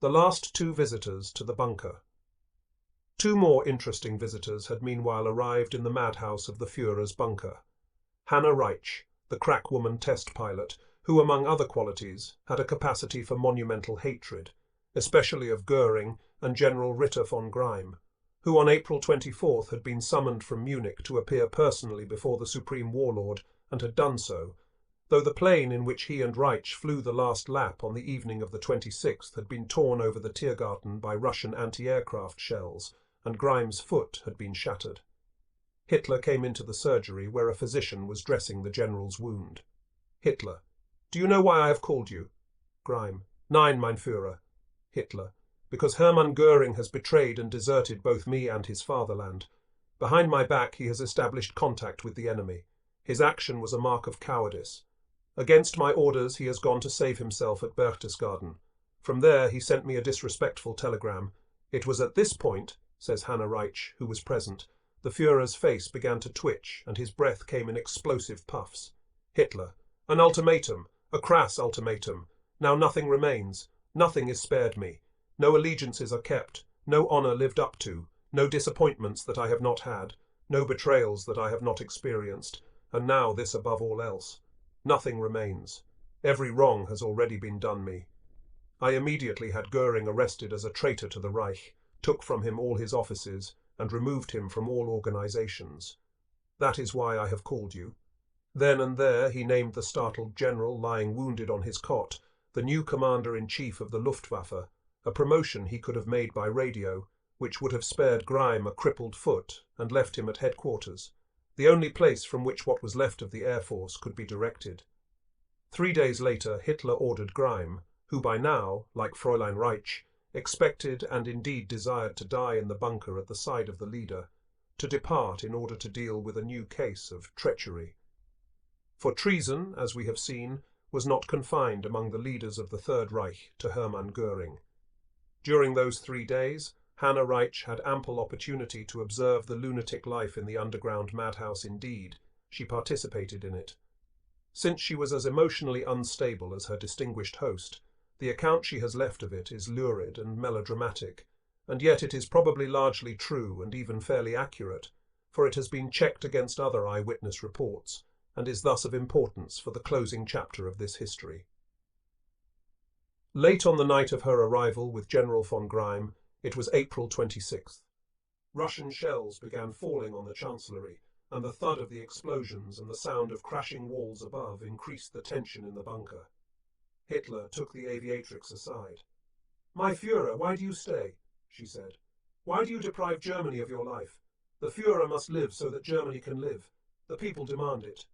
The last two visitors to the bunker. Two more interesting visitors had meanwhile arrived in the madhouse of the Führer's bunker. Hannah Reich, the crack woman test pilot, who, among other qualities, had a capacity for monumental hatred, especially of Goering and General Ritter von Greim, who on April 24th had been summoned from Munich to appear personally before the Supreme Warlord and had done so, though the plane in which he and Reich flew the last lap on the evening of the 26th had been torn over the Tiergarten by Russian anti-aircraft shells, and Grime's foot had been shattered. Hitler came into the surgery where a physician was dressing the general's wound. Hitler: "Do you know why I have called you?" Grime: "Nein, mein Führer." Hitler: "Because Hermann Göring has betrayed and deserted both me and his fatherland. Behind my back he has established contact with the enemy. His action was a mark of cowardice. Against my orders he has gone to save himself at Berchtesgaden. From there he sent me a disrespectful telegram. It was at this point," says Hannah Reich, who was present, "the Führer's face began to twitch and his breath came in explosive puffs." Hitler: "An ultimatum, a crass ultimatum. Now nothing remains. Nothing is spared me. No allegiances are kept, no honor lived up to, no disappointments that I have not had, no betrayals that I have not experienced, and now this above all else. Nothing remains. Every wrong has already been done me." I immediately had Göring arrested as a traitor to the Reich, took from him all his offices, and removed him from all organizations. That is why I have called you. Then and there he named the startled general lying wounded on his cot the new commander-in-chief of the Luftwaffe, a promotion he could have made by radio, which would have spared Grime a crippled foot and left him at headquarters, the only place from which what was left of the Air Force could be directed. 3 days later Hitler ordered Grime, who by now, like Fräulein Reich, expected and indeed desired to die in the bunker at the side of the leader, to depart in order to deal with a new case of treachery. For treason, as we have seen, was not confined among the leaders of the Third Reich to Hermann Göring. During those 3 days, Hannah Reich had ample opportunity to observe the lunatic life in the underground madhouse. Indeed, she participated in it. Since she was as emotionally unstable as her distinguished host, the account she has left of it is lurid and melodramatic, and yet it is probably largely true and even fairly accurate, for it has been checked against other eyewitness reports, and is thus of importance for the closing chapter of this history. Late on the night of her arrival with General von Greim, it was April 26th. Russian shells began falling on the Chancellery, and the thud of the explosions and the sound of crashing walls above increased the tension in the bunker. Hitler took the aviatrix aside. "My Führer, why do you stay?" she said. "Why do you deprive Germany of your life? The Führer must live so that Germany can live. The people demand it."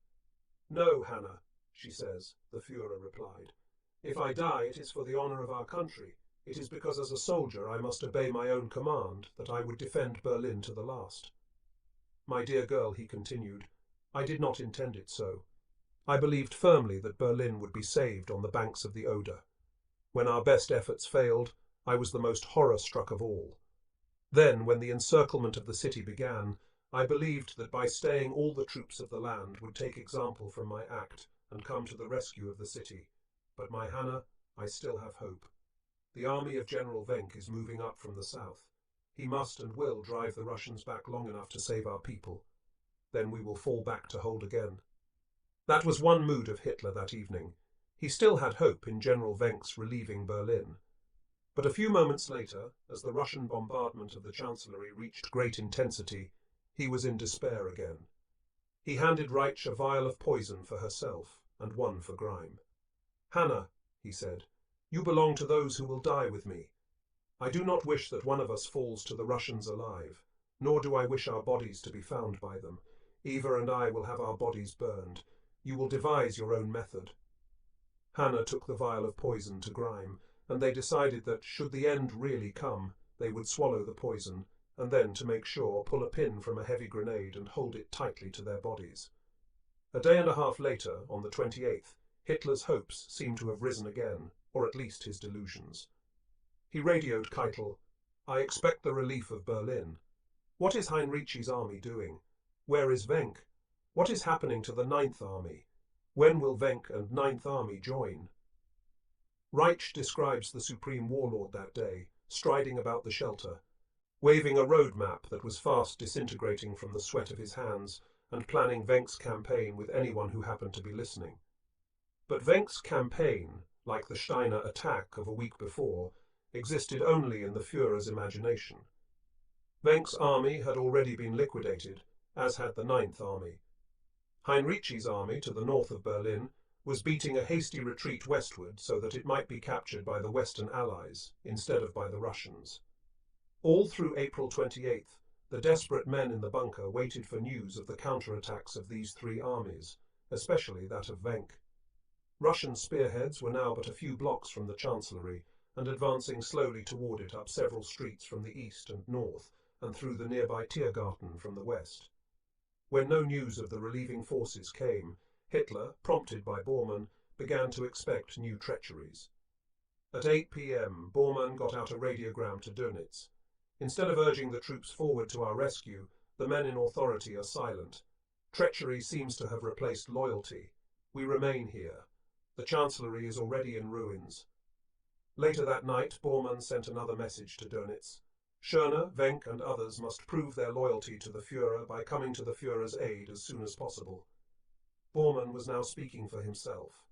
"No, Hannah," she says, the Führer replied. "If I die, it is for the honor of our country. It is because as a soldier I must obey my own command that I would defend Berlin to the last." "My dear girl," he continued, "I did not intend it so. I believed firmly that Berlin would be saved on the banks of the Oder. When our best efforts failed, I was the most horror-struck of all. Then, when the encirclement of the city began, I believed that by staying all the troops of the land would take example from my act and come to the rescue of the city. But, my Hannah, I still have hope. The army of General Wenck is moving up from the south. He must and will drive the Russians back long enough to save our people. Then we will fall back to hold again." That was one mood of Hitler that evening. He still had hope in General Wenck's relieving Berlin. But a few moments later, as the Russian bombardment of the Chancellery reached great intensity, he was in despair again. He handed Reich a vial of poison for herself and one for Grime. "Hannah," he said, "you belong to those who will die with me. I do not wish that one of us falls to the Russians alive, nor do I wish our bodies to be found by them. Eva and I will have our bodies burned. You will devise your own method." Hannah took the vial of poison to Grime, and they decided that, should the end really come, they would swallow the poison, and then, to make sure, pull a pin from a heavy grenade and hold it tightly to their bodies. A day and a half later, on the 28th, Hitler's hopes seemed to have risen again, or at least his delusions. He radioed Keitel, "I expect the relief of Berlin. What is Heinrich's army doing? Where is Wenck? What is happening to the 9th Army? When will Wenck and 9th Army join?" Reich describes the supreme warlord that day, striding about the shelter, waving a road map that was fast disintegrating from the sweat of his hands, and planning Wenck's campaign with anyone who happened to be listening. But Wenck's campaign, like the Steiner attack of a week before, existed only in the Führer's imagination. Wenck's army had already been liquidated, as had the Ninth Army. Heinrich's army to the north of Berlin was beating a hasty retreat westward so that it might be captured by the Western Allies instead of by the Russians. All through April 28th, the desperate men in the bunker waited for news of the counterattacks of these three armies, especially that of Wenck. Russian spearheads were now but a few blocks from the Chancellery and advancing slowly toward it up several streets from the east and north and through the nearby Tiergarten from the west. When no news of the relieving forces came, Hitler, prompted by Bormann, began to expect new treacheries. At 8 p.m., Bormann got out a radiogram to Dönitz. Instead of urging the troops forward to our rescue, the men in authority are silent. Treachery seems to have replaced loyalty. We remain here. The Chancellery is already in ruins. Later that night, Bormann sent another message to Dönitz. Schörner, Wenck and others must prove their loyalty to the Führer by coming to the Führer's aid as soon as possible. Bormann was now speaking for himself.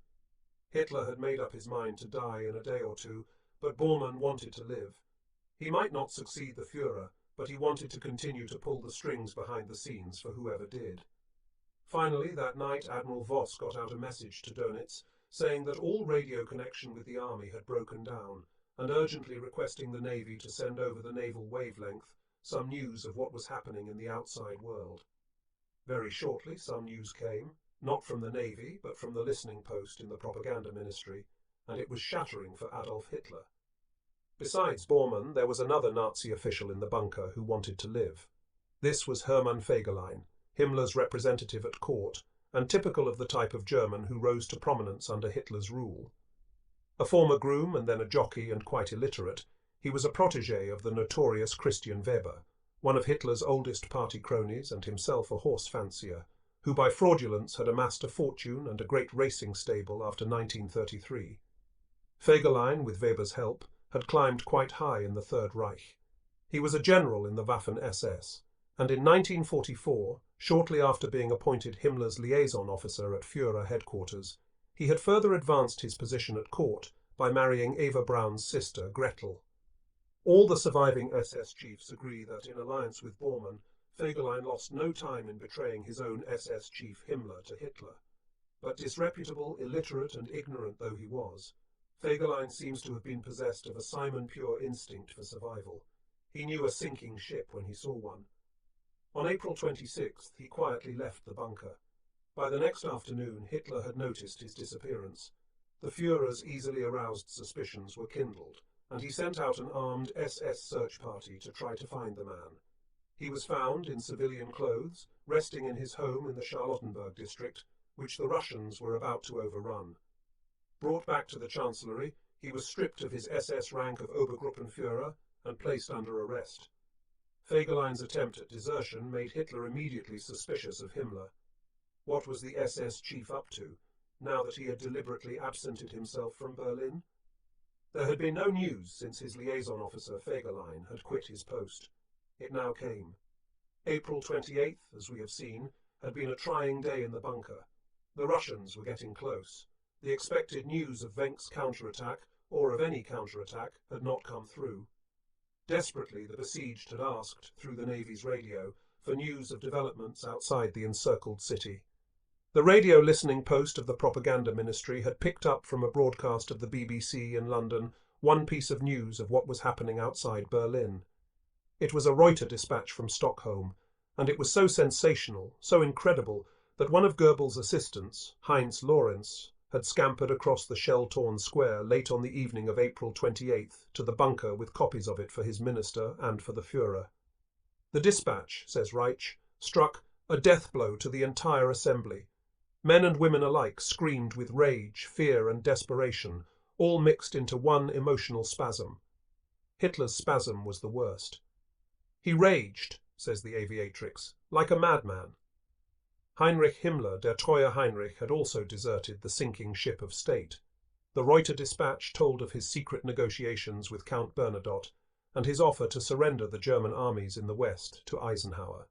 Hitler had made up his mind to die in a day or two, but Bormann wanted to live. He might not succeed the Führer, but he wanted to continue to pull the strings behind the scenes for whoever did. Finally, that night, Admiral Voss got out a message to Dönitz, saying that all radio connection with the army had broken down, and urgently requesting the Navy to send over the naval wavelength some news of what was happening in the outside world. Very shortly, some news came, not from the Navy, but from the listening post in the propaganda ministry, and it was shattering for Adolf Hitler. Besides Bormann, there was another Nazi official in the bunker who wanted to live. This was Hermann Fegelein, Himmler's representative at court, and typical of the type of German who rose to prominence under Hitler's rule. A former groom and then a jockey and quite illiterate, he was a protégé of the notorious Christian Weber, one of Hitler's oldest party cronies and himself a horse fancier, who by fraudulence had amassed a fortune and a great racing stable after 1933. Fegelein, with Weber's help, had climbed quite high in the Third Reich. He was a general in the Waffen-SS, and in 1944, shortly after being appointed Himmler's liaison officer at Führer headquarters, he had further advanced his position at court by marrying Eva Braun's sister, Gretel. All the surviving SS chiefs agree that in alliance with Bormann, Fegelein lost no time in betraying his own SS chief Himmler to Hitler. But disreputable, illiterate and ignorant though he was, Fegelein seems to have been possessed of a simon-pure instinct for survival. He knew a sinking ship when he saw one. On April 26th, he quietly left the bunker. By the next afternoon, Hitler had noticed his disappearance. The Führer's easily aroused suspicions were kindled, and he sent out an armed SS search party to try to find the man. He was found in civilian clothes, resting in his home in the Charlottenburg district, which the Russians were about to overrun. Brought back to the Chancellery, he was stripped of his SS rank of Obergruppenführer and placed under arrest. Fegelein's attempt at desertion made Hitler immediately suspicious of Himmler. What was the SS chief up to, now that he had deliberately absented himself from Berlin? There had been no news since his liaison officer Fegelein had quit his post. It now came. April 28th, as we have seen, had been a trying day in the bunker. The Russians were getting close. The expected news of Wenck's counterattack, or of any counterattack, had not come through. Desperately, the besieged had asked, through the Navy's radio, for news of developments outside the encircled city. The radio listening post of the propaganda ministry had picked up from a broadcast of the BBC in London one piece of news of what was happening outside Berlin. It was a Reuters dispatch from Stockholm, and it was so sensational, so incredible, that one of Goebbels' assistants, Heinz Lorenz, had scampered across the shell-torn square late on the evening of April 28th to the bunker with copies of it for his minister and for the Führer. The dispatch, says Reich, struck a death blow to the entire assembly. Men and women alike screamed with rage, fear and desperation, all mixed into one emotional spasm. Hitler's spasm was the worst. He raged, says the aviatrix, like a madman. Heinrich Himmler, der treue Heinrich, had also deserted the sinking ship of state. The Reuter dispatch told of his secret negotiations with Count Bernadotte and his offer to surrender the German armies in the West to Eisenhower.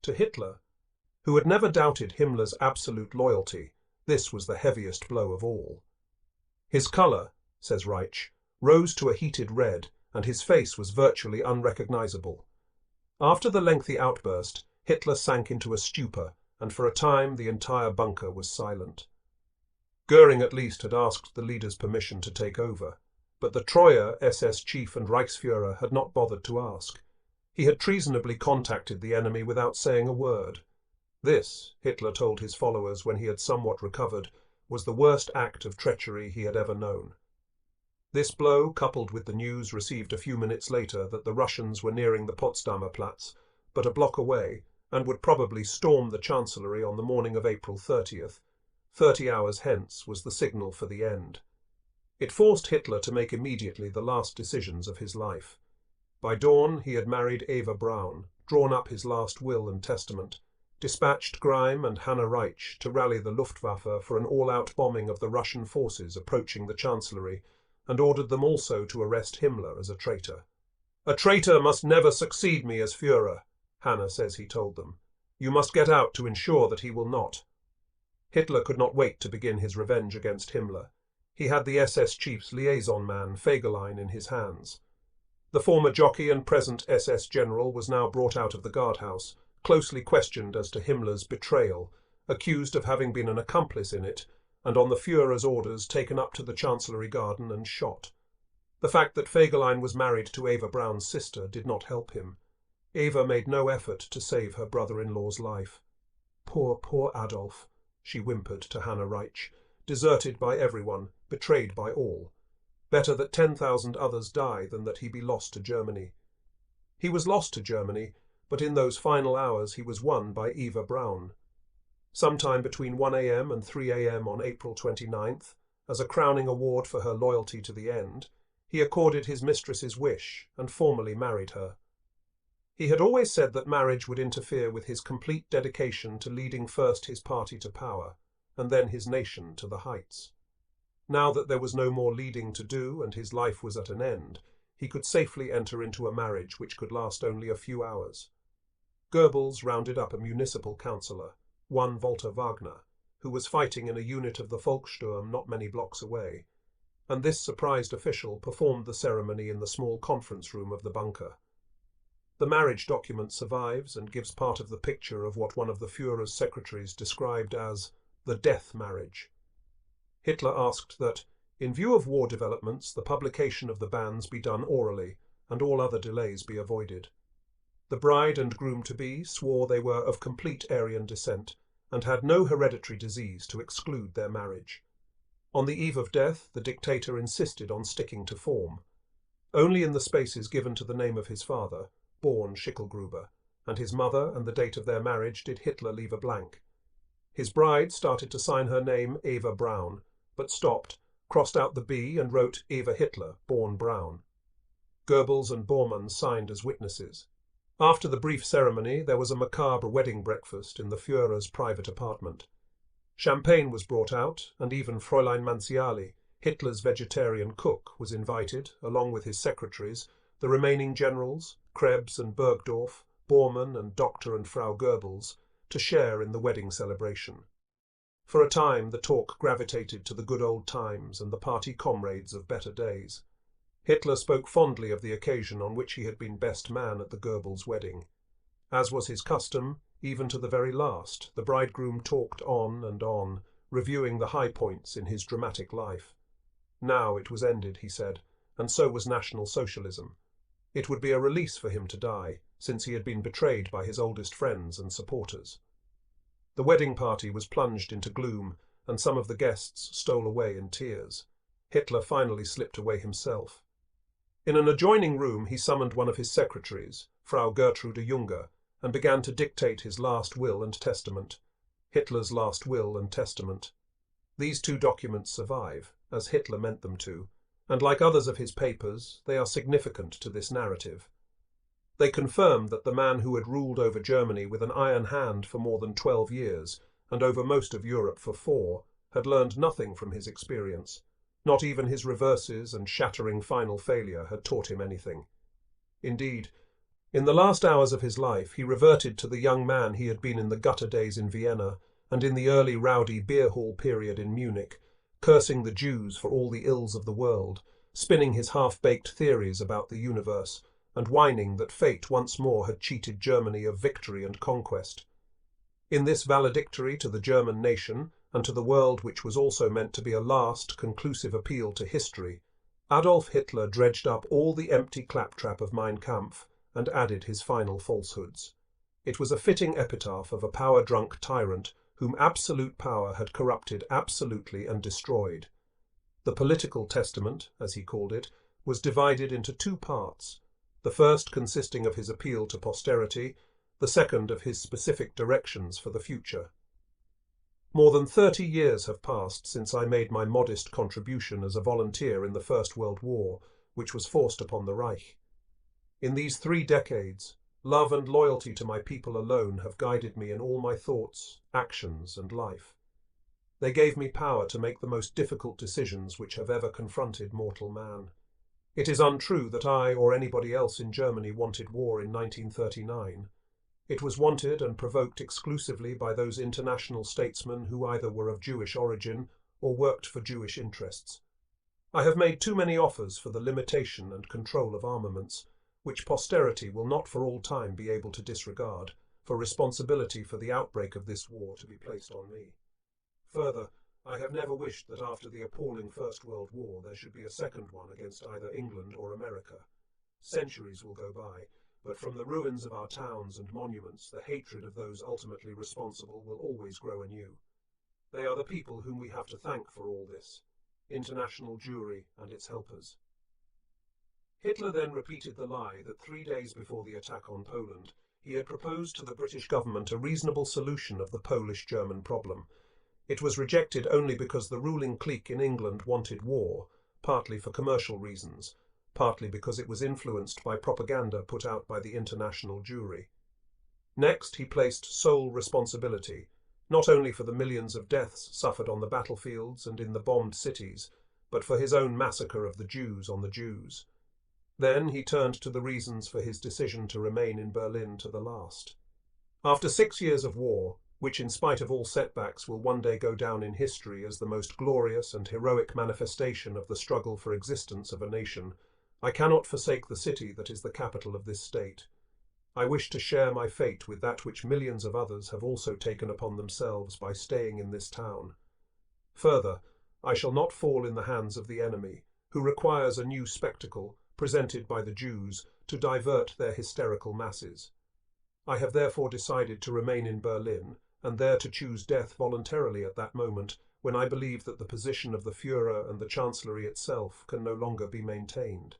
To Hitler, who had never doubted Himmler's absolute loyalty, this was the heaviest blow of all. His colour, says Reich, rose to a heated red, and his face was virtually unrecognizable. After the lengthy outburst, Hitler sank into a stupor, and for a time the entire bunker was silent. Goering at least had asked the leader's permission to take over, but the Treuer SS chief and Reichsführer had not bothered to ask. He had treasonably contacted the enemy without saying a word. This, Hitler told his followers when he had somewhat recovered, was the worst act of treachery he had ever known. This blow, coupled with the news received a few minutes later that the Russians were nearing the Potsdamer Platz, but a block away, and would probably storm the Chancellery on the morning of April 30th, 30 hours hence, was the signal for the end. It forced Hitler to make immediately the last decisions of his life. By dawn he had married Eva Braun, drawn up his last will and testament, dispatched Greim and Hannah Reich to rally the Luftwaffe for an all-out bombing of the Russian forces approaching the Chancellery, and ordered them also to arrest Himmler as a traitor. "A traitor must never succeed me as Führer," Hannah says he told them. "You must get out to ensure that he will not." Hitler could not wait to begin his revenge against Himmler. He had the SS chief's liaison man, Fegelein, in his hands. The former jockey and present SS general was now brought out of the guardhouse, closely questioned as to Himmler's betrayal, accused of having been an accomplice in it, and on the Führer's orders taken up to the Chancellery garden and shot. The fact that Fegelein was married to Eva Braun's sister did not help him. Eva made no effort to save her brother-in-law's life. "Poor, poor Adolf," she whimpered to Hannah Reich, deserted by everyone, betrayed by all. Better that 10,000 others die than that he be lost to Germany. He was lost to Germany, but in those final hours he was won by Eva Braun. Sometime between 1 a.m. and 3 a.m. on April 29th, as a crowning award for her loyalty to the end, he accorded his mistress's wish and formally married her. He had always said that marriage would interfere with his complete dedication to leading first his party to power, and then his nation to the heights. Now that there was no more leading to do and his life was at an end, he could safely enter into a marriage which could last only a few hours. Goebbels rounded up a municipal councillor, one Walter Wagner, who was fighting in a unit of the Volkssturm not many blocks away, and this surprised official performed the ceremony in the small conference room of the bunker. The marriage document survives and gives part of the picture of what one of the Führer's secretaries described as the death marriage. Hitler asked that, in view of war developments, the publication of the banns be done orally and all other delays be avoided. The bride and groom-to-be swore they were of complete Aryan descent and had no hereditary disease to exclude their marriage. On the eve of death, the dictator insisted on sticking to form. Only in the spaces given to the name of his father, born Schicklgruber, and his mother and the date of their marriage did Hitler leave a blank. His bride started to sign her name Eva Braun, but stopped, crossed out the B and wrote Eva Hitler, born Braun. Goebbels and Bormann signed as witnesses. After the brief ceremony, there was a macabre wedding breakfast in the Führer's private apartment. Champagne was brought out, and even Fräulein Manziali, Hitler's vegetarian cook, was invited, along with his secretaries, the remaining generals, Krebs and Bergdorf, Bormann and Dr. and Frau Goebbels, to share in the wedding celebration. For a time the talk gravitated to the good old times and the party comrades of better days. Hitler spoke fondly of the occasion on which he had been best man at the Goebbels' wedding. As was his custom, even to the very last, the bridegroom talked on and on, reviewing the high points in his dramatic life. Now it was ended, he said, and so was National Socialism. It would be a release for him to die, since he had been betrayed by his oldest friends and supporters. The wedding party was plunged into gloom, and some of the guests stole away in tears. Hitler finally slipped away himself. In an adjoining room he summoned one of his secretaries, Frau Gertrude Junger, and began to dictate his last will and testament. Hitler's last will and testament. These two documents survive, as Hitler meant them to, and like others of his papers, they are significant to this narrative. They confirm that the man who had ruled over Germany with an iron hand for more than 12 years, and over most of Europe for 4, had learned nothing from his experience. Not even his reverses and shattering final failure had taught him anything. Indeed, in the last hours of his life, he reverted to the young man he had been in the gutter days in Vienna and in the early rowdy beer hall period in Munich, cursing the Jews for all the ills of the world, spinning his half-baked theories about the universe, and whining that fate once more had cheated Germany of victory and conquest. In this valedictory to the German nation and to the world, which was also meant to be a last, conclusive appeal to history, Adolf Hitler dredged up all the empty claptrap of Mein Kampf and added his final falsehoods. It was a fitting epitaph of a power-drunk tyrant whom absolute power had corrupted absolutely and destroyed. The political testament, as he called it, was divided into two parts, the first consisting of his appeal to posterity, the second of his specific directions for the future. More than 30 years have passed since I made my modest contribution as a volunteer in the First World War, which was forced upon the Reich. In these 3 decades, love and loyalty to my people alone have guided me in all my thoughts, actions, and life. They gave me power to make the most difficult decisions which have ever confronted mortal man. It is untrue that I or anybody else in Germany wanted war in 1939. It was wanted and provoked exclusively by those international statesmen who either were of Jewish origin or worked for Jewish interests. I have made too many offers for the limitation and control of armaments, which posterity will not for all time be able to disregard, for responsibility for the outbreak of this war to be placed on me. Further, I have never wished that after the appalling First World War there should be a second one against either England or America. Centuries will go by, but from the ruins of our towns and monuments the hatred of those ultimately responsible will always grow anew. They are the people whom we have to thank for all this, international Jewry and its helpers. Hitler then repeated the lie that 3 days before the attack on Poland, he had proposed to the British government a reasonable solution of the Polish-German problem. It was rejected only because the ruling clique in England wanted war, partly for commercial reasons, partly because it was influenced by propaganda put out by the international Jewry. Next, he placed sole responsibility, not only for the millions of deaths suffered on the battlefields and in the bombed cities, but for his own massacre of the Jews on the Jews. Then he turned to the reasons for his decision to remain in Berlin to the last. After 6 years of war, which in spite of all setbacks will one day go down in history as the most glorious and heroic manifestation of the struggle for existence of a nation, I cannot forsake the city that is the capital of this state. I wish to share my fate with that which millions of others have also taken upon themselves by staying in this town. Further, I shall not fall in the hands of the enemy, who requires a new spectacle, presented by the Jews, to divert their hysterical masses. I have therefore decided to remain in Berlin, and there to choose death voluntarily at that moment, when I believe that the position of the Führer and the Chancellery itself can no longer be maintained.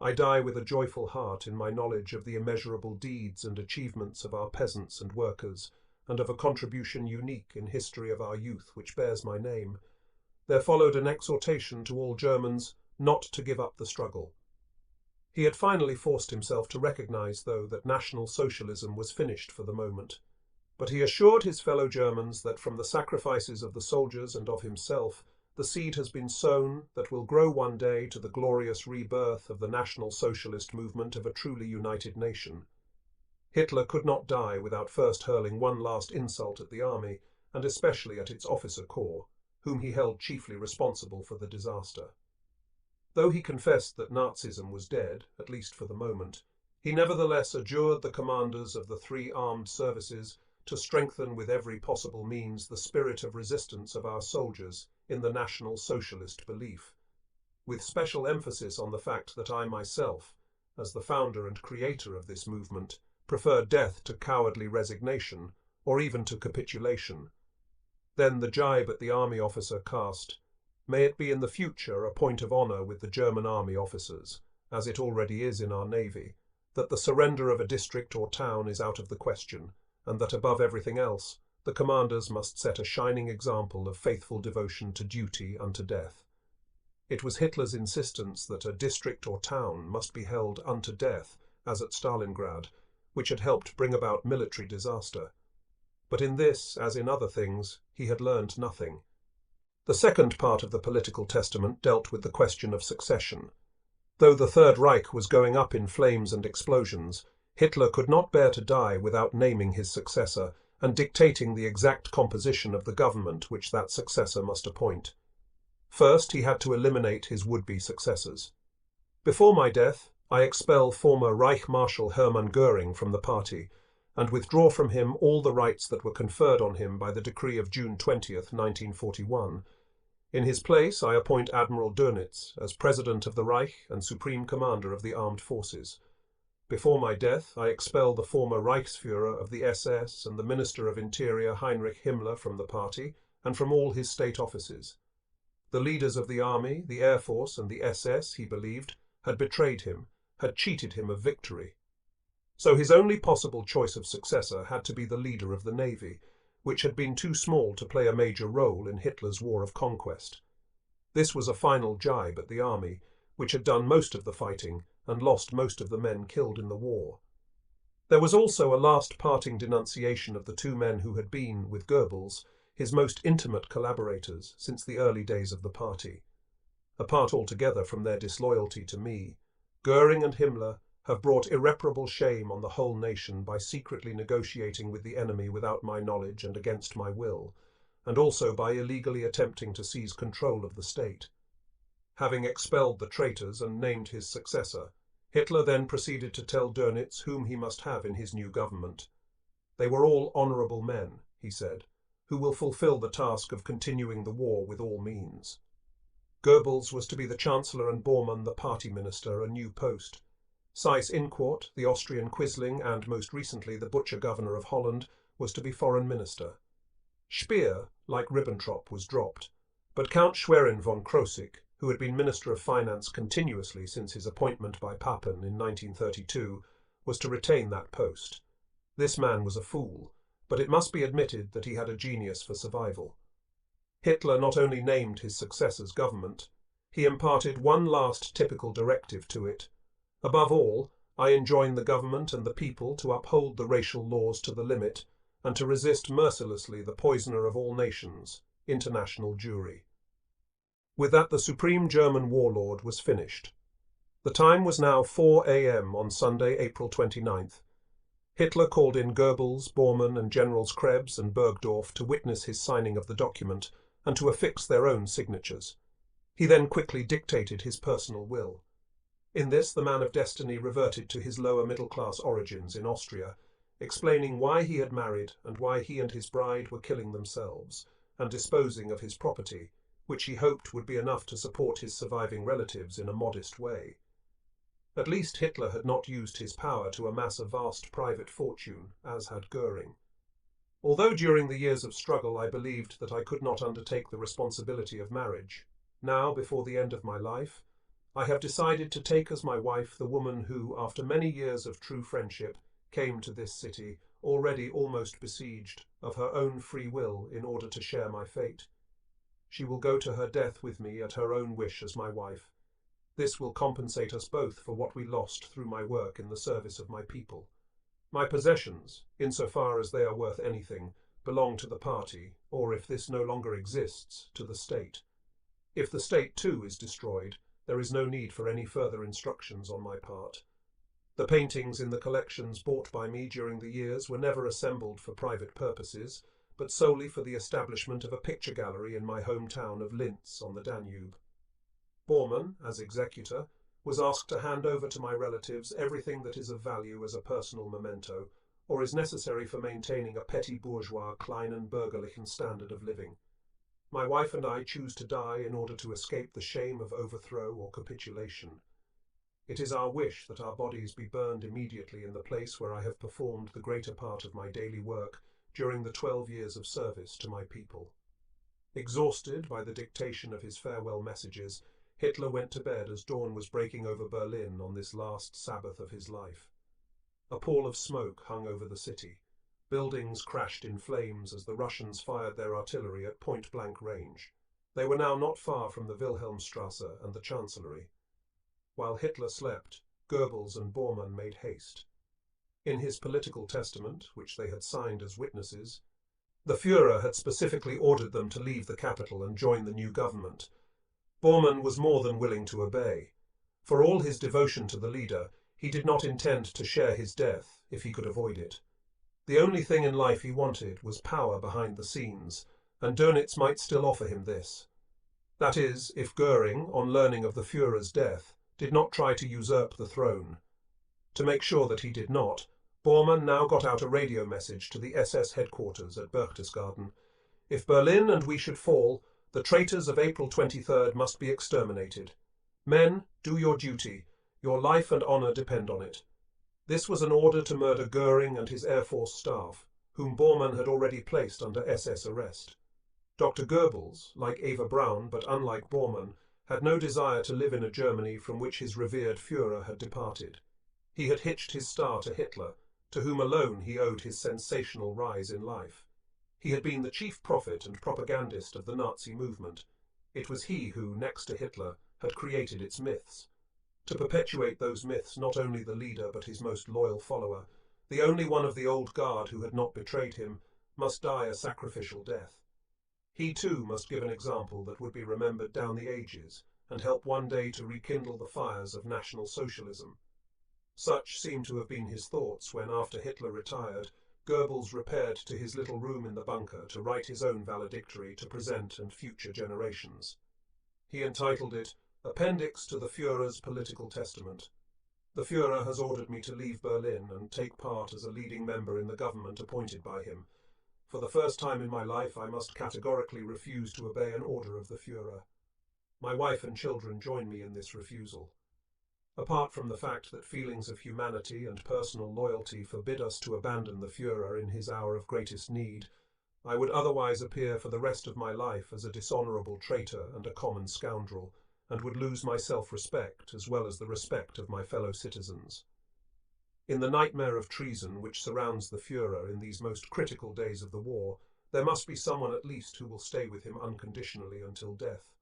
I die with a joyful heart in my knowledge of the immeasurable deeds and achievements of our peasants and workers, and of a contribution unique in history of our youth which bears my name. There followed an exhortation to all Germans not to give up the struggle. He had finally forced himself to recognize, though, that National Socialism was finished for the moment. But he assured his fellow Germans that from the sacrifices of the soldiers and of himself, the seed has been sown that will grow one day to the glorious rebirth of the National Socialist movement of a truly united nation. Hitler could not die without first hurling one last insult at the army, and especially at its officer corps, whom he held chiefly responsible for the disaster. Though he confessed that Nazism was dead, at least for the moment, he nevertheless adjured the commanders of the 3 armed services to strengthen with every possible means the spirit of resistance of our soldiers in the National Socialist belief, with special emphasis on the fact that I myself, as the founder and creator of this movement, prefer death to cowardly resignation, or even to capitulation. Then the jibe at the army officer cast, "May it be in the future a point of honour with the German army officers, as it already is in our navy, that the surrender of a district or town is out of the question, and that above everything else, the commanders must set a shining example of faithful devotion to duty unto death." It was Hitler's insistence that a district or town must be held unto death, as at Stalingrad, which had helped bring about military disaster. But in this, as in other things, he had learned nothing. The second part of the political testament dealt with the question of succession. Though the Third Reich was going up in flames and explosions, Hitler could not bear to die without naming his successor and dictating the exact composition of the government which that successor must appoint. First, he had to eliminate his would-be successors. Before my death, I expel former Reich Marshal Hermann Göring from the party and withdraw from him all the rights that were conferred on him by the decree of June 20th, 1941. In his place, I appoint Admiral Dönitz as President of the Reich and Supreme Commander of the Armed Forces. Before my death, I expel the former Reichsführer of the SS and the Minister of Interior Heinrich Himmler from the party and from all his state offices. The leaders of the army, the Air Force and the SS, he believed, had betrayed him, had cheated him of victory. So his only possible choice of successor had to be the leader of the Navy, which had been too small to play a major role in Hitler's war of conquest. This was a final jibe at the army, which had done most of the fighting and lost most of the men killed in the war. There was also a last parting denunciation of the two men who had been, with Goebbels, his most intimate collaborators since the early days of the party. Apart altogether from their disloyalty to me, Göring and Himmler have brought irreparable shame on the whole nation by secretly negotiating with the enemy without my knowledge and against my will, and also by illegally attempting to seize control of the state. Having expelled the traitors and named his successor, Hitler then proceeded to tell Dönitz whom he must have in his new government. They were all honourable men, he said, who will fulfil the task of continuing the war with all means. Goebbels was to be the Chancellor and Bormann the party minister, a new post. Seyss-Inquart, the Austrian Quisling and most recently the butcher governor of Holland, was to be foreign minister. Speer, like Ribbentrop, was dropped, but Count Schwerin von Krosigk, who had been Minister of Finance continuously since his appointment by Papen in 1932, was to retain that post. This man was a fool, but it must be admitted that he had a genius for survival. Hitler not only named his successor's government, he imparted one last typical directive to it. Above all, I enjoin the government and the people to uphold the racial laws to the limit and to resist mercilessly the poisoner of all nations, international Jewry. With that, the supreme German warlord was finished. The time was now 4 a.m. on Sunday, April 29th. Hitler called in Goebbels, Bormann and Generals Krebs and Bergdorf to witness his signing of the document and to affix their own signatures. He then quickly dictated his personal will. In this, the man of destiny reverted to his lower middle-class origins in Austria, explaining why he had married and why he and his bride were killing themselves, and disposing of his property, which he hoped would be enough to support his surviving relatives in a modest way. At least Hitler had not used his power to amass a vast private fortune, as had Göring. Although during the years of struggle I believed that I could not undertake the responsibility of marriage, now, before the end of my life, I have decided to take as my wife the woman who, after many years of true friendship, came to this city, already almost besieged, of her own free will in order to share my fate. She will go to her death with me at her own wish as my wife. This will compensate us both for what we lost through my work in the service of my people. My possessions, insofar as they are worth anything, belong to the party, or if this no longer exists, to the state. If the state too is destroyed, there is no need for any further instructions on my part. The paintings in the collections bought by me during the years were never assembled for private purposes, but solely for the establishment of a picture gallery in my hometown of Linz on the Danube. Bormann, as executor, was asked to hand over to my relatives everything that is of value as a personal memento, or is necessary for maintaining a petty bourgeois kleinen bürgerlichen standard of living. My wife and I choose to die in order to escape the shame of overthrow or capitulation. It is our wish that our bodies be burned immediately in the place where I have performed the greater part of my daily work during the 12 years of service to my people. Exhausted by the dictation of his farewell messages, Hitler went to bed as dawn was breaking over Berlin on this last Sabbath of his life. A pall of smoke hung over the city. Buildings crashed in flames as the Russians fired their artillery at point-blank range. They were now not far from the Wilhelmstrasse and the Chancellery. While Hitler slept, Goebbels and Bormann made haste. In his political testament, which they had signed as witnesses, The Führer had specifically ordered them to leave the capital and join the new government. Bormann was more than willing to obey. For all his devotion to the leader, he did not intend to share his death if he could avoid it. The only thing in life he wanted was power behind the scenes, and Dönitz might still offer him this. That is, if Göring, on learning of the Führer's death, did not try to usurp the throne. To make sure that he did not, Bormann now got out a radio message to the SS headquarters at Berchtesgaden. If Berlin and we should fall, the traitors of April 23rd must be exterminated. Men, do your duty. Your life and honor depend on it. This was an order to murder Göring and his Air Force staff, whom Bormann had already placed under SS arrest. Dr. Goebbels, like Eva Braun but unlike Bormann, had no desire to live in a Germany from which his revered Führer had departed. He had hitched his star to Hitler, to whom alone he owed his sensational rise in life. He had been the chief prophet and propagandist of the Nazi movement. It was he who, next to Hitler, had created its myths. To perpetuate those myths, not only the leader but his most loyal follower, the only one of the old guard who had not betrayed him, must die a sacrificial death. He too must give an example that would be remembered down the ages and help one day to rekindle the fires of National Socialism. Such seem to have been his thoughts when, after Hitler retired, Goebbels repaired to his little room in the bunker to write his own valedictory to present and future generations. He entitled it, Appendix to the Führer's Political Testament. The Führer has ordered me to leave Berlin and take part as a leading member in the government appointed by him. For the first time in my life, I must categorically refuse to obey an order of the Führer. My wife and children join me in this refusal. Apart from the fact that feelings of humanity and personal loyalty forbid us to abandon the Führer in his hour of greatest need, I would otherwise appear for the rest of my life as a dishonourable traitor and a common scoundrel, and would lose my self-respect as well as the respect of my fellow citizens. In the nightmare of treason which surrounds the Führer in these most critical days of the war, there must be someone at least who will stay with him unconditionally until death.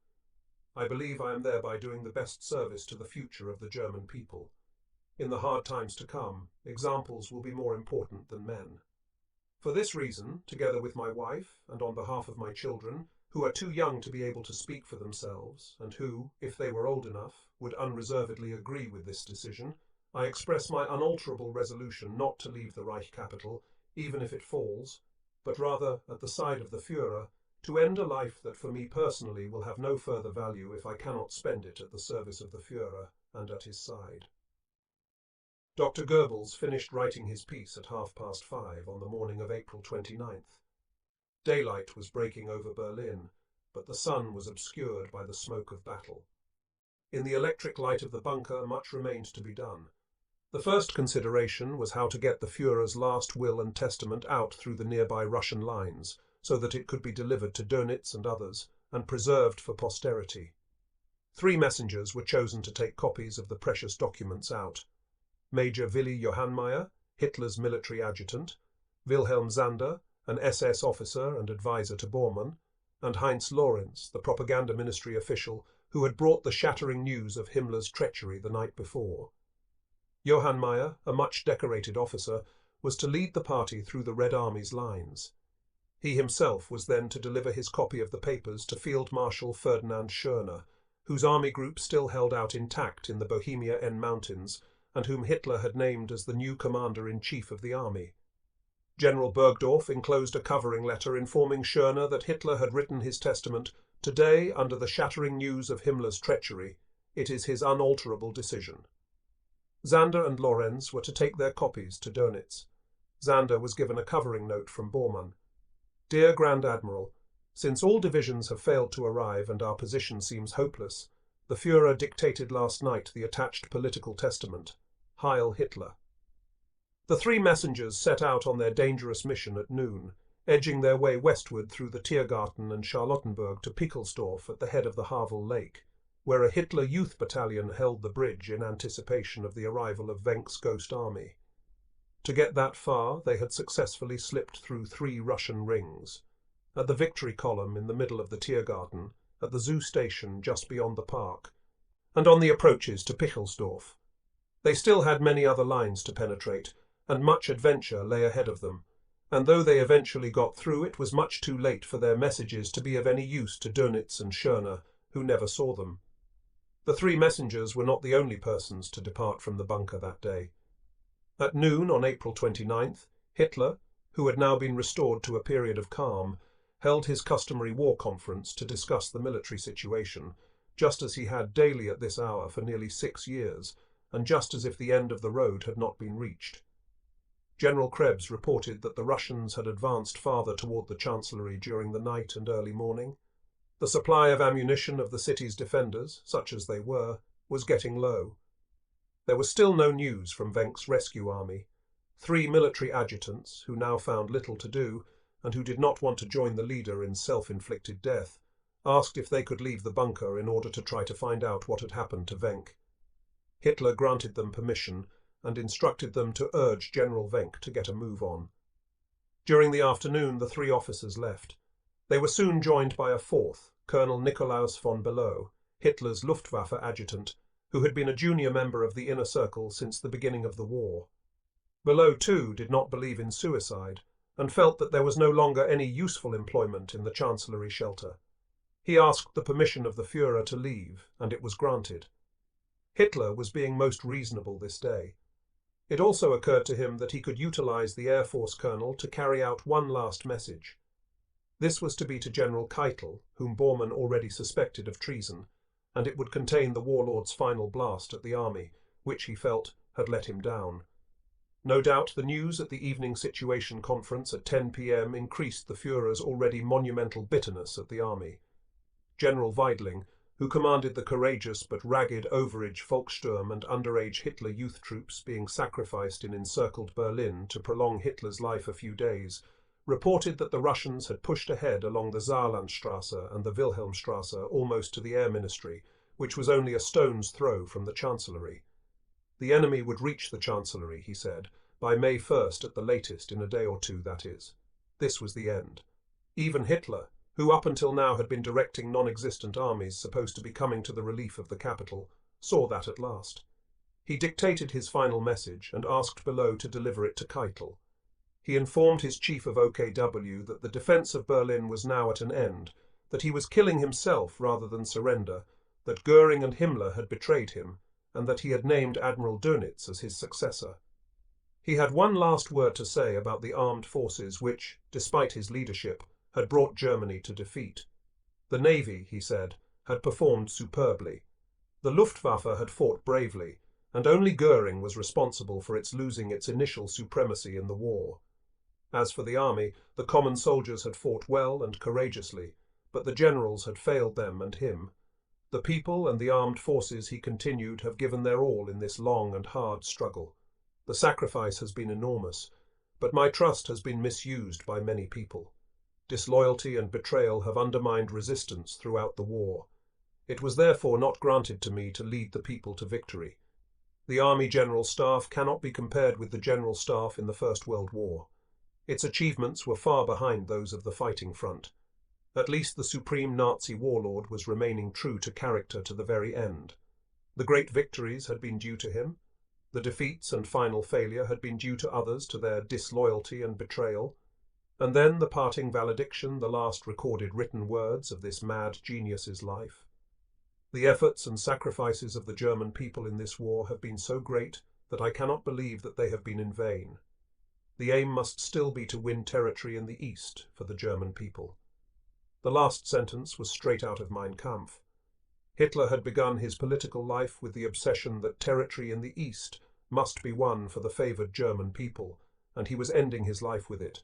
I believe I am thereby doing the best service to the future of the German people. In the hard times to come, examples will be more important than men. For this reason, together with my wife, and on behalf of my children, who are too young to be able to speak for themselves, and who, if they were old enough, would unreservedly agree with this decision, I express my unalterable resolution not to leave the Reich capital, even if it falls, but rather, at the side of the Führer, to end a life that for me personally will have no further value if I cannot spend it at the service of the Führer and at his side. Dr. Goebbels finished writing his piece at 5:30 on the morning of April 29th. Daylight was breaking over Berlin, but the sun was obscured by the smoke of battle. In the electric light of the bunker, much remained to be done. The first consideration was how to get the Führer's last will and testament out through the nearby Russian lines, so that it could be delivered to Dönitz and others, and preserved for posterity. 3 messengers were chosen to take copies of the precious documents out. Major Willi Johannmeier, Hitler's military adjutant, Wilhelm Zander, an SS officer and advisor to Bormann, and Heinz Lorenz, the propaganda ministry official who had brought the shattering news of Himmler's treachery the night before. Johannmeier, a much decorated officer, was to lead the party through the Red Army's lines. He himself was then to deliver his copy of the papers to Field Marshal Ferdinand Schörner, whose army group still held out intact in the Bohemia N mountains, and whom Hitler had named as the new commander-in-chief of the army. General Burgdorf enclosed a covering letter informing Schörner that Hitler had written his testament, "Today, under the shattering news of Himmler's treachery, it is his unalterable decision." Zander and Lorenz were to take their copies to Dönitz. Zander was given a covering note from Bormann. "Dear Grand Admiral, since all divisions have failed to arrive and our position seems hopeless, the Führer dictated last night the attached political testament. Heil Hitler." The 3 messengers set out on their dangerous mission at noon, edging their way westward through the Tiergarten and Charlottenburg to Pickelsdorf at the head of the Havel Lake, where a Hitler Youth Battalion held the bridge in anticipation of the arrival of Wenck's Ghost Army. To get that far, they had successfully slipped through 3 Russian rings. At the Victory Column in the middle of the Tiergarten, at the Zoo Station just beyond the park, and on the approaches to Pickelsdorf. They still had many other lines to penetrate, and much adventure lay ahead of them. and though they eventually got through, it was much too late for their messages to be of any use to Dönitz and Schörner, who never saw them. The three messengers were not the only persons to depart from the bunker that day. At noon on April 29th, Hitler, who had now been restored to a period of calm, held his customary war conference to discuss the military situation, just as he had daily at this hour for nearly 6 years, and just as if the end of the road had not been reached. General Krebs reported that the Russians had advanced farther toward the Chancellery during the night and early morning. The supply of ammunition of the city's defenders, such as they were, was getting low. There was still no news from Wenck's rescue army. 3 military adjutants, who now found little to do, and who did not want to join the leader in self-inflicted death, asked if they could leave the bunker in order to try to find out what had happened to Wenck. Hitler granted them permission and instructed them to urge General Wenck to get a move on. During the afternoon, the 3 officers left. They were soon joined by a 4th, Colonel Nikolaus von Below, Hitler's Luftwaffe adjutant, who had been a junior member of the inner circle since the beginning of the war. Below, too, did not believe in suicide, and felt that there was no longer any useful employment in the Chancellery shelter. He asked the permission of the Führer to leave, and it was granted. Hitler was being most reasonable this day. It also occurred to him that he could utilize the Air Force colonel to carry out one last message. This was to be to General Keitel, whom Bormann already suspected of treason, and it would contain the warlord's final blast at the army, which he felt had let him down. No doubt the news at the evening situation conference at 10 p.m. increased the Führer's already monumental bitterness at the army. General Weidling, who commanded the courageous but ragged overage Volkssturm and underage Hitler youth troops being sacrificed in encircled Berlin to prolong Hitler's life a few days, reported that the Russians had pushed ahead along the Saarlandstrasse and the Wilhelmstrasse almost to the Air Ministry, which was only a stone's throw from the Chancellery. The enemy would reach the Chancellery, he said, by May 1st at the latest, in a day or two, that is. This was the end. Even Hitler, who up until now had been directing non-existent armies supposed to be coming to the relief of the capital, saw that at last. He dictated his final message and asked Below to deliver it to Keitel. He informed his chief of OKW that the defense of Berlin was now at an end, that he was killing himself rather than surrender, that Göring and Himmler had betrayed him, and that he had named Admiral Dönitz as his successor. He had one last word to say about the armed forces which, despite his leadership, had brought Germany to defeat. The Navy, he said, had performed superbly. The Luftwaffe had fought bravely, and only Göring was responsible for its losing its initial supremacy in the war. As for the army, the common soldiers had fought well and courageously, but the generals had failed them and him. The people and the armed forces, he continued, have given their all in this long and hard struggle. The sacrifice has been enormous, but my trust has been misused by many people. Disloyalty and betrayal have undermined resistance throughout the war. It was therefore not granted to me to lead the people to victory. The Army General Staff cannot be compared with the General Staff in the First World War. Its achievements were far behind those of the fighting front. At least the supreme Nazi warlord was remaining true to character to the very end. The great victories had been due to him. The defeats and final failure had been due to others, to their disloyalty and betrayal. And then the parting valediction, the last recorded written words of this mad genius's life. The efforts and sacrifices of the German people in this war have been so great that I cannot believe that they have been in vain. The aim must still be to win territory in the East for the German people. The last sentence was straight out of Mein Kampf. Hitler had begun his political life with the obsession that territory in the East must be won for the favoured German people, and he was ending his life with it.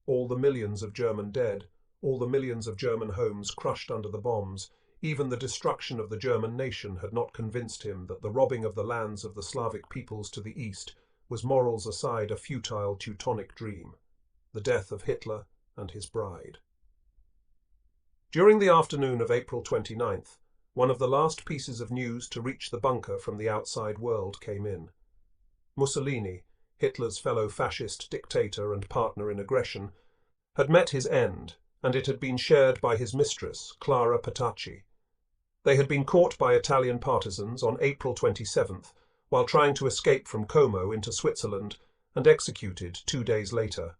All the millions of German dead, all the millions of German homes crushed under the bombs, even the destruction of the German nation had not convinced him that the robbing of the lands of the Slavic peoples to the East was, morals aside, a futile Teutonic dream. The death of Hitler and his bride. During the afternoon of April 29th, one of the last pieces of news to reach the bunker from the outside world came in. Mussolini, Hitler's fellow fascist dictator and partner in aggression, had met his end, and it had been shared by his mistress, Clara Petacci. They had been caught by Italian partisans on April 27th, while trying to escape from Como into Switzerland, and executed 2 days later.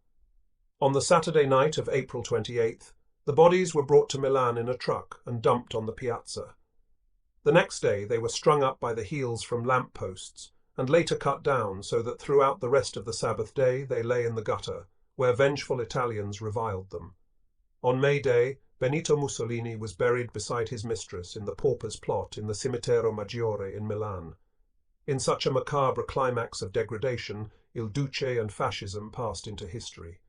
On the Saturday night of April 28th, the bodies were brought to Milan in a truck and dumped on the piazza. The next day they were strung up by the heels from lamp posts and later cut down so that throughout the rest of the Sabbath day they lay in the gutter, where vengeful Italians reviled them. On May Day, Benito Mussolini was buried beside his mistress in the pauper's plot in the Cimitero Maggiore in Milan. In such a macabre climax of degradation, Il Duce and fascism passed into history.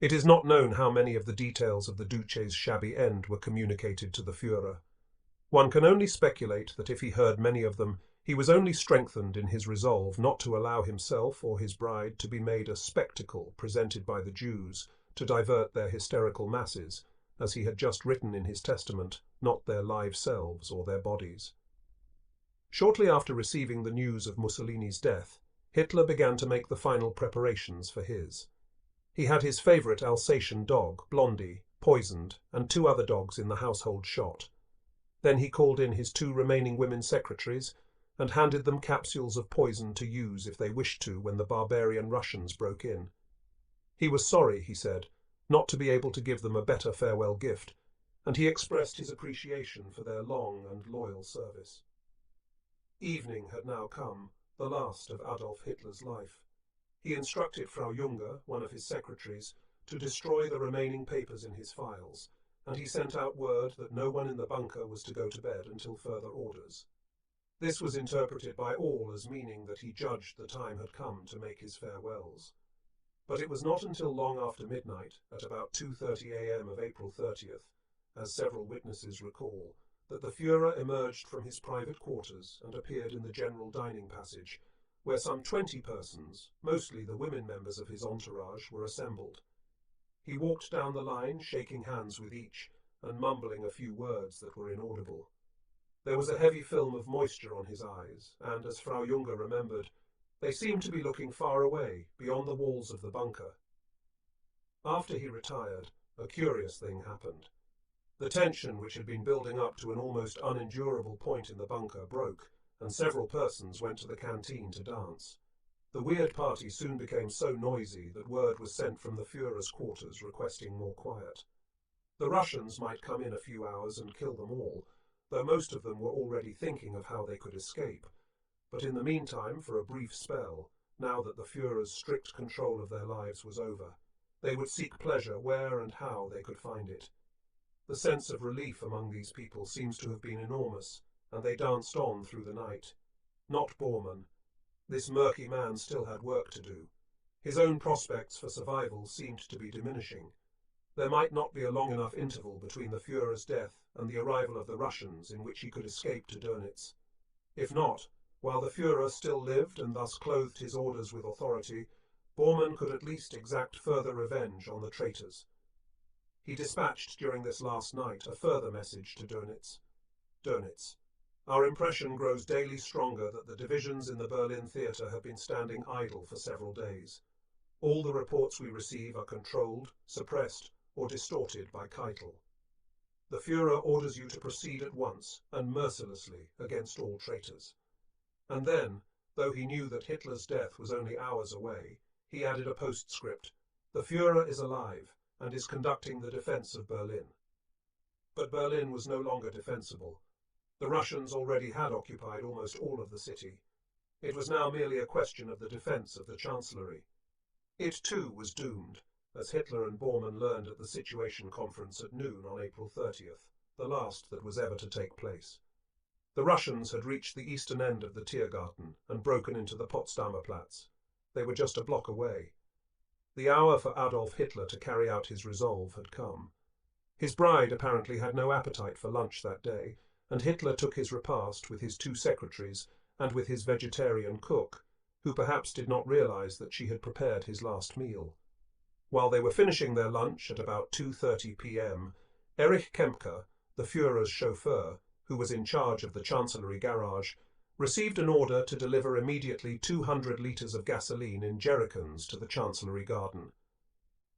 It is not known how many of the details of the Duce's shabby end were communicated to the Führer. One can only speculate that if he heard many of them, he was only strengthened in his resolve not to allow himself or his bride to be made a spectacle presented by the Jews to divert their hysterical masses, as he had just written in his testament, not their live selves or their bodies. Shortly after receiving the news of Mussolini's death, Hitler began to make the final preparations for his. He had his favourite Alsatian dog, Blondie, poisoned, and 2 other dogs in the household shot. Then he called in his 2 remaining women secretaries and handed them capsules of poison to use if they wished to when the barbarian Russians broke in. He was sorry, he said, not to be able to give them a better farewell gift, and he expressed his appreciation for their long and loyal service. Evening had now come, the last of Adolf Hitler's life. He instructed Frau Junger, one of his secretaries, to destroy the remaining papers in his files, and he sent out word that no one in the bunker was to go to bed until further orders. This was interpreted by all as meaning that he judged the time had come to make his farewells. But it was not until long after midnight, at about 2:30 a.m. of April 30th, as several witnesses recall, that the Führer emerged from his private quarters and appeared in the general dining passage, where some 20 persons, mostly the women members of his entourage, were assembled. He walked down the line, shaking hands with each, and mumbling a few words that were inaudible. There was a heavy film of moisture on his eyes, and, as Frau Junger remembered, they seemed to be looking far away, beyond the walls of the bunker. After he retired, a curious thing happened. The tension which had been building up to an almost unendurable point in the bunker broke, and several persons went to the canteen to dance. The weird party soon became so noisy that word was sent from the Führer's quarters requesting more quiet. The Russians might come in a few hours and kill them all, though most of them were already thinking of how they could escape. But in the meantime, for a brief spell, now that the Führer's strict control of their lives was over, they would seek pleasure where and how they could find it. The sense of relief among these people seems to have been enormous, and they danced on through the night. Not Bormann. This murky man still had work to do. His own prospects for survival seemed to be diminishing. There might not be a long enough interval between the Führer's death and the arrival of the Russians in which he could escape to Dönitz. If not, while the Führer still lived and thus clothed his orders with authority, Bormann could at least exact further revenge on the traitors. He dispatched during this last night a further message to Dönitz. Dönitz. Our impression grows daily stronger that the divisions in the Berlin theatre have been standing idle for several days. All the reports we receive are controlled, suppressed, or distorted by Keitel. The Führer orders you to proceed at once and mercilessly against all traitors. And then, though he knew that Hitler's death was only hours away, he added a postscript. The Führer is alive and is conducting the defense of Berlin. But Berlin was no longer defensible. The Russians already had occupied almost all of the city. It was now merely a question of the defense of the Chancellery. It too was doomed, as Hitler and Bormann learned at the Situation Conference at noon on April 30th, the last that was ever to take place. The Russians had reached the eastern end of the Tiergarten and broken into the Potsdamer Platz. They were just a block away. The hour for Adolf Hitler to carry out his resolve had come. His bride apparently had no appetite for lunch that day, and Hitler took his repast with his 2 secretaries and with his vegetarian cook, who perhaps did not realize that she had prepared his last meal. While they were finishing their lunch at about 2:30 p.m., Erich Kempka, the Führer's chauffeur, who was in charge of the Chancellery garage, received an order to deliver immediately 200 litres of gasoline in jerrycans to the Chancellery garden.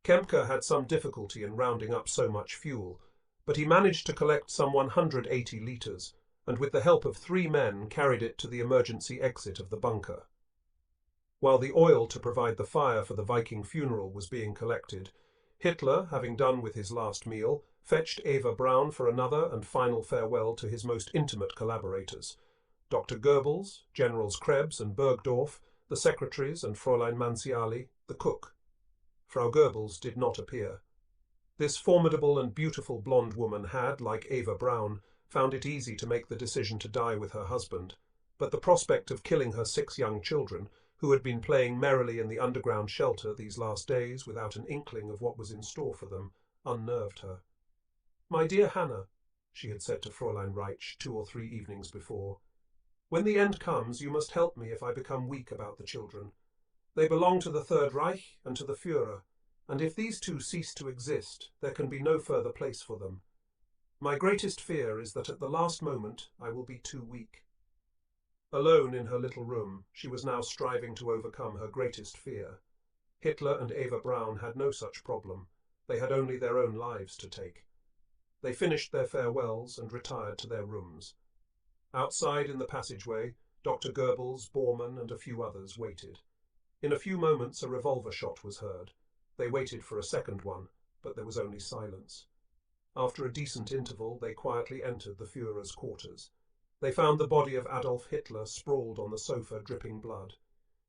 Kempka had some difficulty in rounding up so much fuel, but he managed to collect some 180 litres, and with the help of 3 men carried it to the emergency exit of the bunker. While the oil to provide the fire for the Viking funeral was being collected, Hitler, having done with his last meal, fetched Eva Braun for another and final farewell to his most intimate collaborators, Dr. Goebbels, Generals Krebs and Bergdorf, the secretaries and Fräulein Manziali, the cook. Frau Goebbels did not appear. This formidable and beautiful blonde woman had, like Eva Braun, found it easy to make the decision to die with her husband, but the prospect of killing her 6 young children, who had been playing merrily in the underground shelter these last days without an inkling of what was in store for them, unnerved her. "My dear Hannah," she had said to Fräulein Reich 2 or 3 evenings before, "when the end comes you must help me if I become weak about the children. They belong to the Third Reich and to the Führer, and if these two cease to exist, there can be no further place for them. My greatest fear is that at the last moment I will be too weak." Alone in her little room, she was now striving to overcome her greatest fear. Hitler and Eva Braun had no such problem. They had only their own lives to take. They finished their farewells and retired to their rooms. Outside in the passageway, Dr. Goebbels, Bormann, and a few others waited. In a few moments a revolver shot was heard. They waited for a second one, but there was only silence. After a decent interval, they quietly entered the Führer's quarters. They found the body of Adolf Hitler sprawled on the sofa, dripping blood.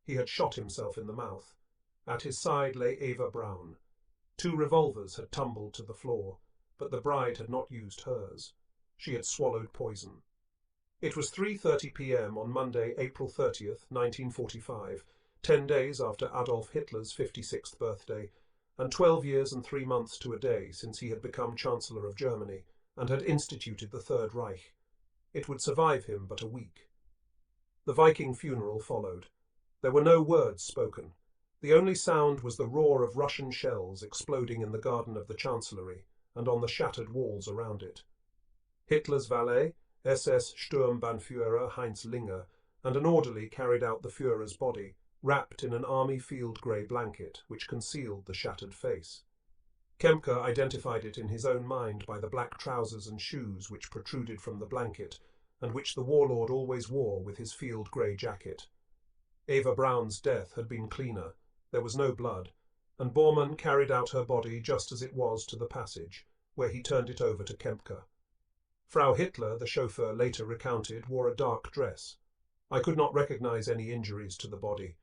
He had shot himself in the mouth. At his side lay Eva Braun. 2 revolvers had tumbled to the floor, but the bride had not used hers. She had swallowed poison. It was 3:30 p.m. on Monday, April 30th, 1945, 10 days after Adolf Hitler's 56th birthday, and 12 years and 3 months to a day since he had become Chancellor of Germany and had instituted the Third Reich. It would survive him but a week. The Viking funeral followed. There were no words spoken. The only sound was the roar of Russian shells exploding in the garden of the Chancellery and on the shattered walls around it. Hitler's valet, SS Sturmbannführer Heinz Linger, and an orderly carried out the Führer's body, wrapped in an army field grey blanket which concealed the shattered face. Kempka identified it in his own mind by the black trousers and shoes which protruded from the blanket, and which the warlord always wore with his field grey jacket. Eva Braun's death had been cleaner. There was no blood, and Bormann carried out her body just as it was to the passage, where he turned it over to Kempka. Frau Hitler, the chauffeur later recounted, wore a dark dress. I could not recognize any injuries to the body.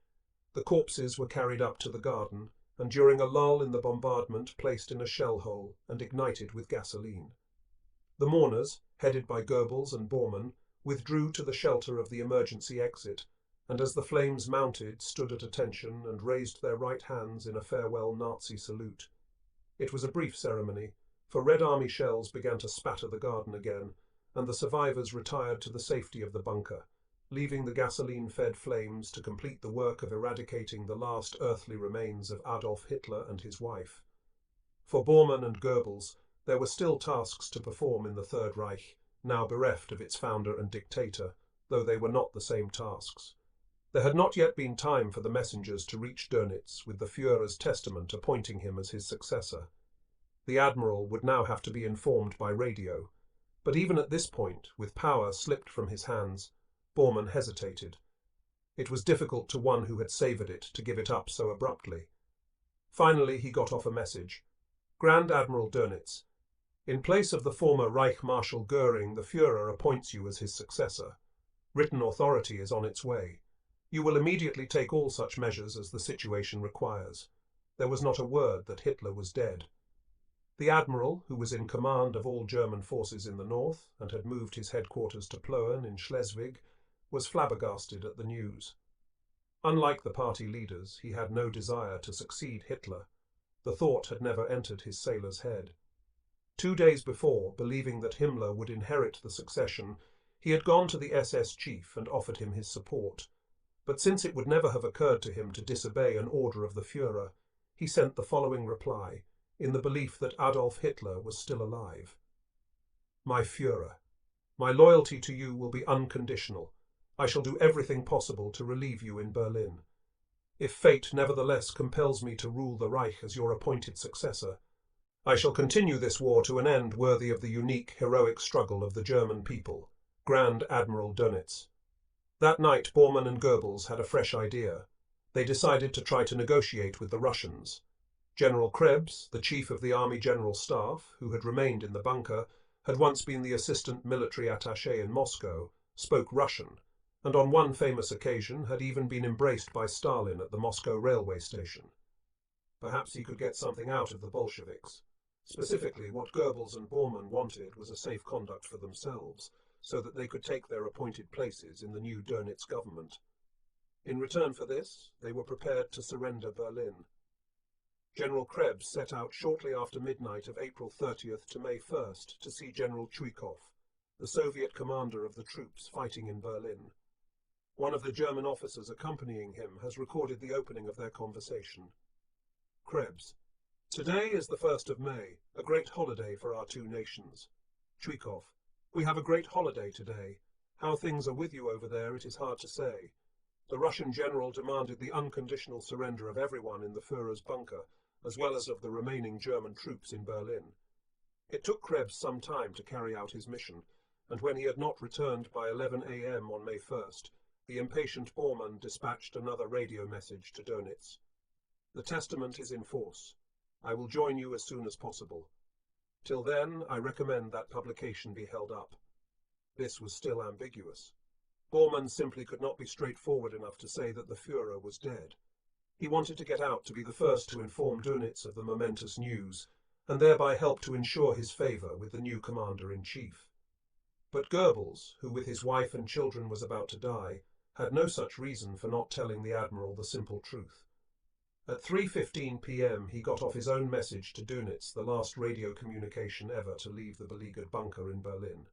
The corpses were carried up to the garden, and during a lull in the bombardment placed in a shell hole and ignited with gasoline. The mourners, headed by Goebbels and Bormann, withdrew to the shelter of the emergency exit, and as the flames mounted stood at attention and raised their right hands in a farewell Nazi salute. It was a brief ceremony, for Red Army shells began to spatter the garden again, and the survivors retired to the safety of the bunker, leaving the gasoline-fed flames to complete the work of eradicating the last earthly remains of Adolf Hitler and his wife. For Bormann and Goebbels, there were still tasks to perform in the Third Reich, now bereft of its founder and dictator, though they were not the same tasks. There had not yet been time for the messengers to reach Dönitz with the Führer's testament appointing him as his successor. The admiral would now have to be informed by radio, but even at this point, with power slipped from his hands, Bormann hesitated. It was difficult to one who had savoured it to give it up so abruptly. Finally he got off a message. Grand Admiral Dönitz, in place of the former Reich Marshal Göring, the Führer appoints you as his successor. Written authority is on its way. You will immediately take all such measures as the situation requires. There was not a word that Hitler was dead. The admiral, who was in command of all German forces in the north and had moved his headquarters to Plauen in Schleswig, was flabbergasted at the news. Unlike the party leaders, he had no desire to succeed Hitler. The thought had never entered his sailor's head. 2 days before, believing that Himmler would inherit the succession, he had gone to the SS chief and offered him his support. But since it would never have occurred to him to disobey an order of the Führer, he sent the following reply, in the belief that Adolf Hitler was still alive. My Führer, my loyalty to you will be unconditional. I shall do everything possible to relieve you in Berlin. If fate nevertheless compels me to rule the Reich as your appointed successor, I shall continue this war to an end worthy of the unique, heroic struggle of the German people. Grand Admiral Dönitz. That night Bormann and Goebbels had a fresh idea. They decided to try to negotiate with the Russians. General Krebs, the chief of the Army General Staff, who had remained in the bunker, had once been the assistant military attaché in Moscow, spoke Russian, and on one famous occasion had even been embraced by Stalin at the Moscow railway station. Perhaps he could get something out of the Bolsheviks. Specifically, what Goebbels and Bormann wanted was a safe conduct for themselves, so that they could take their appointed places in the new Dönitz government. In return for this, they were prepared to surrender Berlin. General Krebs set out shortly after midnight of April 30th to May 1st to see General Chuikov, the Soviet commander of the troops fighting in Berlin. One of the German officers accompanying him has recorded the opening of their conversation. Krebs: "Today is the 1st of May, a great holiday for our two nations." Chuikov: "We have a great holiday today. How things are with you over there it is hard to say. The Russian general demanded the unconditional surrender of everyone in the Führer's bunker, as well as of the remaining German troops in Berlin. It took Krebs some time to carry out his mission, and when he had not returned by 11 a.m. on May 1st, the impatient Bormann dispatched another radio message to Dönitz. "The testament is in force. I will join you as soon as possible. Till then, I recommend that publication be held up." This was still ambiguous. Bormann simply could not be straightforward enough to say that the Führer was dead. He wanted to get out to be the first to inform Dönitz of the momentous news, and thereby help to ensure his favour with the new commander-in-chief. But Goebbels, who with his wife and children was about to die, had no such reason for not telling the admiral the simple truth. At 3:15 p.m. he got off his own message to Dönitz, the last radio communication ever to leave the beleaguered bunker in Berlin.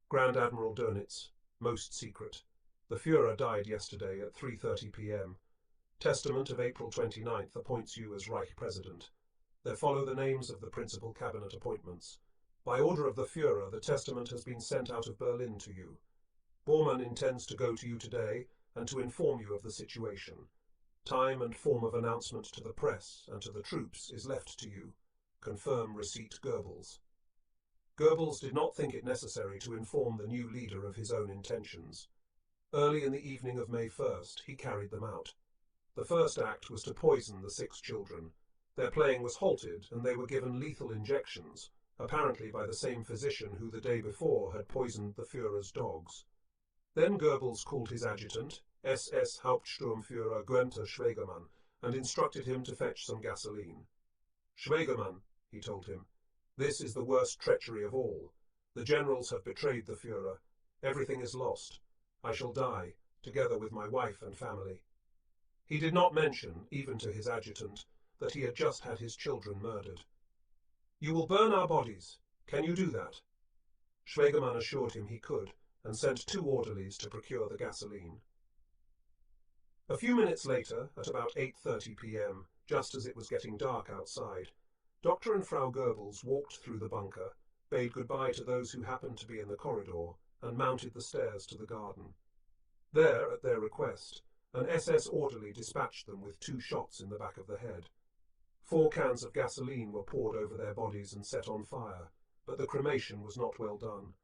"Grand Admiral Dönitz, most secret. The Führer died yesterday at 3:30 p.m. Testament of April 29th appoints you as Reich President. There follow the names of the principal cabinet appointments. By order of the Führer, the testament has been sent out of Berlin to you. Bormann intends to go to you today and to inform you of the situation. Time and form of announcement to the press and to the troops is left to you. Confirm receipt Goebbels." Goebbels did not think it necessary to inform the new leader of his own intentions. Early in the evening of May 1st, he carried them out. The first act was to poison the 6 children. Their playing was halted, and they were given lethal injections, apparently by the same physician who the day before had poisoned the Führer's dogs. Then Goebbels called his adjutant, SS Hauptsturmführer Günther Schwegemann, and instructed him to fetch some gasoline. "Schwegemann," he told him, "this is the worst treachery of all. The generals have betrayed the Führer. Everything is lost. I shall die, together with my wife and family." He did not mention, even to his adjutant, that he had just had his children murdered. "You will burn our bodies. Can you do that?" Schwegemann assured him he could, and sent 2 orderlies to procure the gasoline. A few minutes later, at about 8:30 p.m., just as it was getting dark outside, Dr. and Frau Goebbels walked through the bunker, bade goodbye to those who happened to be in the corridor, and mounted the stairs to the garden. There, at their request, an SS orderly dispatched them with 2 shots in the back of the head. 4 cans of gasoline were poured over their bodies and set on fire, but the cremation was not well done.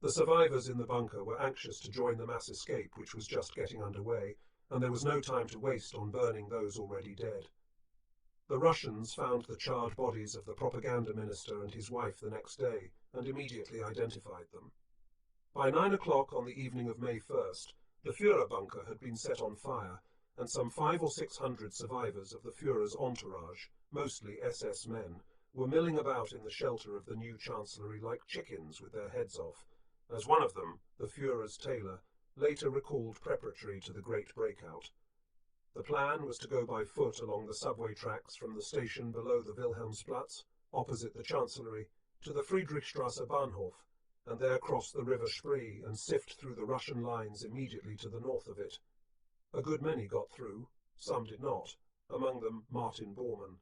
The survivors in the bunker were anxious to join the mass escape which was just getting underway, and there was no time to waste on burning those already dead. The Russians found the charred bodies of the propaganda minister and his wife the next day, and immediately identified them. By 9 o'clock on the evening of May 1st, the Führer bunker had been set on fire, and some 500 or 600 survivors of the Führer's entourage, mostly SS men, were milling about in the shelter of the new chancellery like chickens with their heads off, as one of them, the Führer's tailor, later recalled preparatory to the great breakout. The plan was to go by foot along the subway tracks from the station below the Wilhelmsplatz, opposite the chancellery, to the Friedrichstrasse Bahnhof, and there cross the river Spree and sift through the Russian lines immediately to the north of it. A good many got through, some did not, among them Martin Bormann.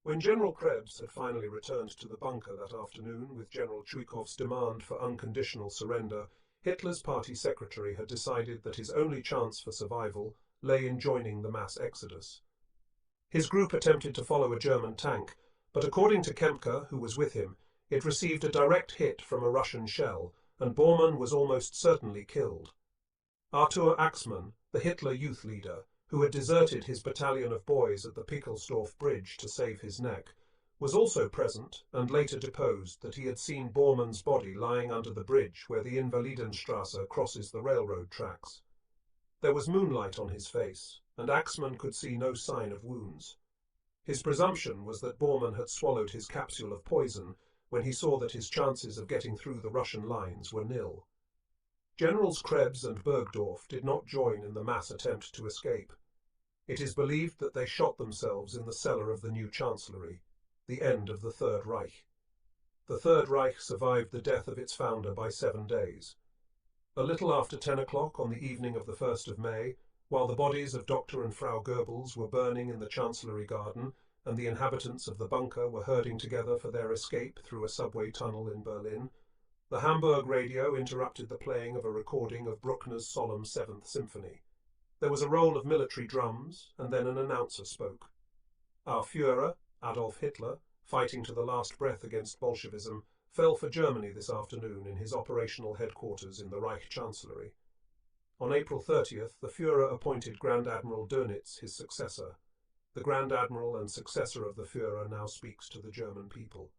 When General Krebs had finally returned to the bunker that afternoon with General Chuikov's demand for unconditional surrender, Hitler's party secretary had decided that his only chance for survival lay in joining the mass exodus. His group attempted to follow a German tank, but according to Kempka, who was with him, it received a direct hit from a Russian shell, and Bormann was almost certainly killed. Arthur Axmann, the Hitler youth leader, who had deserted his battalion of boys at the Pickelsdorf bridge to save his neck, was also present and later deposed that he had seen Bormann's body lying under the bridge where the Invalidenstrasse crosses the railroad tracks. There was moonlight on his face, and Axmann could see no sign of wounds. His presumption was that Bormann had swallowed his capsule of poison when he saw that his chances of getting through the Russian lines were nil. Generals Krebs and Bergdorf did not join in the mass attempt to escape. It is believed that they shot themselves in the cellar of the new Chancellery, the end of the Third Reich. The Third Reich survived the death of its founder by 7 days. A little after 10 o'clock on the evening of the 1st of May, while the bodies of Dr. and Frau Goebbels were burning in the Chancellery garden and the inhabitants of the bunker were herding together for their escape through a subway tunnel in Berlin, the Hamburg radio interrupted the playing of a recording of Bruckner's solemn Seventh Symphony. There was a roll of military drums, and then an announcer spoke. Our Führer, Adolf Hitler, fighting to the last breath against Bolshevism, fell for Germany this afternoon in his operational headquarters in the Reich Chancellery. On April 30th, the Führer appointed Grand Admiral Dönitz his successor. The Grand Admiral and successor of the Führer now speaks to the German people.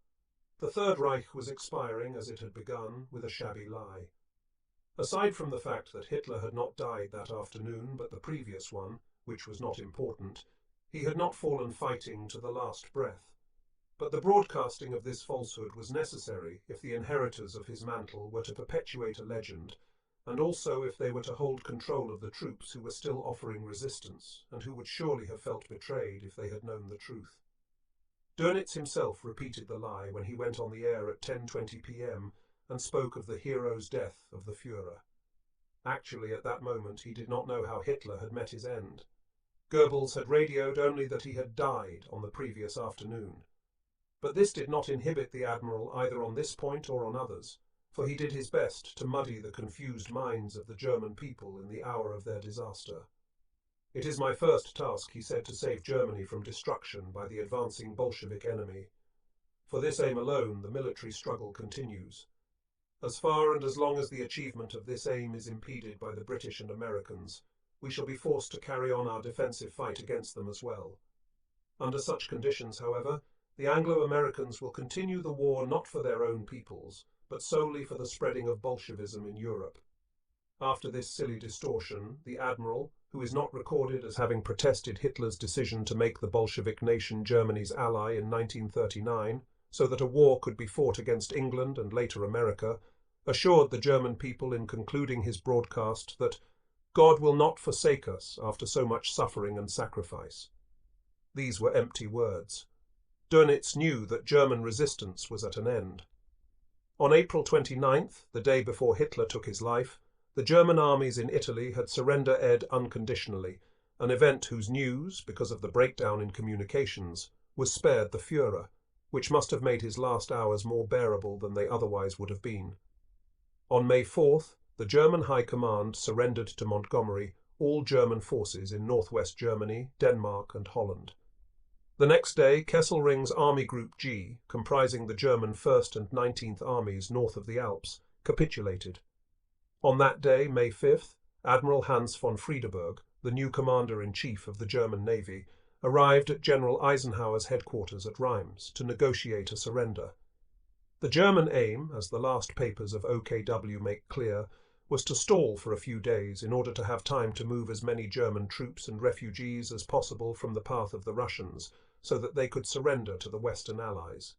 The Third Reich was expiring as it had begun, with a shabby lie. Aside from the fact that Hitler had not died that afternoon but the previous one, which was not important, he had not fallen fighting to the last breath. But the broadcasting of this falsehood was necessary if the inheritors of his mantle were to perpetuate a legend, and also if they were to hold control of the troops who were still offering resistance, and who would surely have felt betrayed if they had known the truth. Dönitz himself repeated the lie when he went on the air at 10:20 p.m. and spoke of the hero's death of the Führer. Actually, at that moment, he did not know how Hitler had met his end. Goebbels had radioed only that he had died on the previous afternoon. But this did not inhibit the Admiral either on this point or on others, for he did his best to muddy the confused minds of the German people in the hour of their disaster. It is my first task, he said, to save Germany from destruction by the advancing Bolshevik enemy. For this aim alone, the military struggle continues. As far and as long as the achievement of this aim is impeded by the British and Americans, we shall be forced to carry on our defensive fight against them as well. Under such conditions, however, the Anglo-Americans will continue the war not for their own peoples, but solely for the spreading of Bolshevism in Europe. After this silly distortion, the Admiral, who is not recorded as having protested Hitler's decision to make the Bolshevik nation Germany's ally in 1939, so that a war could be fought against England and later America, assured the German people in concluding his broadcast that God will not forsake us after so much suffering and sacrifice. These were empty words. Dönitz knew that German resistance was at an end. On April 29th, the day before Hitler took his life, the German armies in Italy had surrender-ed unconditionally, an event whose news, because of the breakdown in communications, was spared the Führer, which must have made his last hours more bearable than they otherwise would have been. On May 4th, the German High Command surrendered to Montgomery all German forces in northwest Germany, Denmark and Holland. The next day, Kesselring's Army Group G, comprising the German 1st and 19th Armies north of the Alps, capitulated. On that day, May 5th, Admiral Hans von Friedeberg, the new commander-in-chief of the German Navy, arrived at General Eisenhower's headquarters at Reims to negotiate a surrender. The German aim, as the last papers of OKW make clear, was to stall for a few days in order to have time to move as many German troops and refugees as possible from the path of the Russians, so that they could surrender to the Western Allies.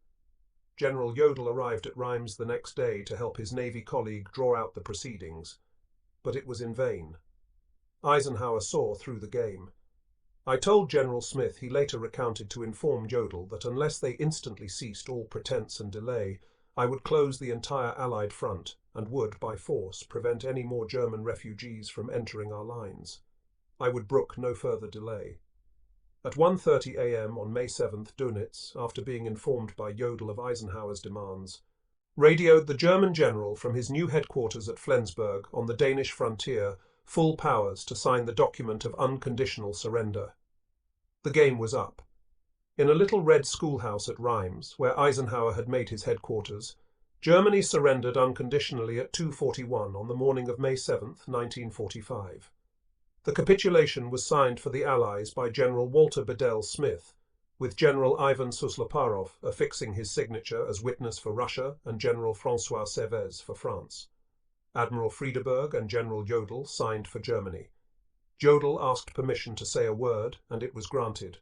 General Jodl arrived at Reims the next day to help his Navy colleague draw out the proceedings, but it was in vain. Eisenhower saw through the game. I told General Smith, he later recounted, to inform Jodl that unless they instantly ceased all pretense and delay, I would close the entire Allied front and would, by force, prevent any more German refugees from entering our lines. I would brook no further delay. At 1:30 a.m. on May 7th, Dönitz, after being informed by Jodl of Eisenhower's demands, radioed the German general from his new headquarters at Flensburg on the Danish frontier full powers to sign the document of unconditional surrender. The game was up. In a little red schoolhouse at Reims, where Eisenhower had made his headquarters, Germany surrendered unconditionally at 2:41 on the morning of May 7, 1945. The capitulation was signed for the Allies by General Walter Bedell Smith, with General Ivan Suslaparov affixing his signature as witness for Russia and General François Sévez for France. Admiral Friedeberg and General Jodl signed for Germany. Jodl asked permission to say a word, and it was granted.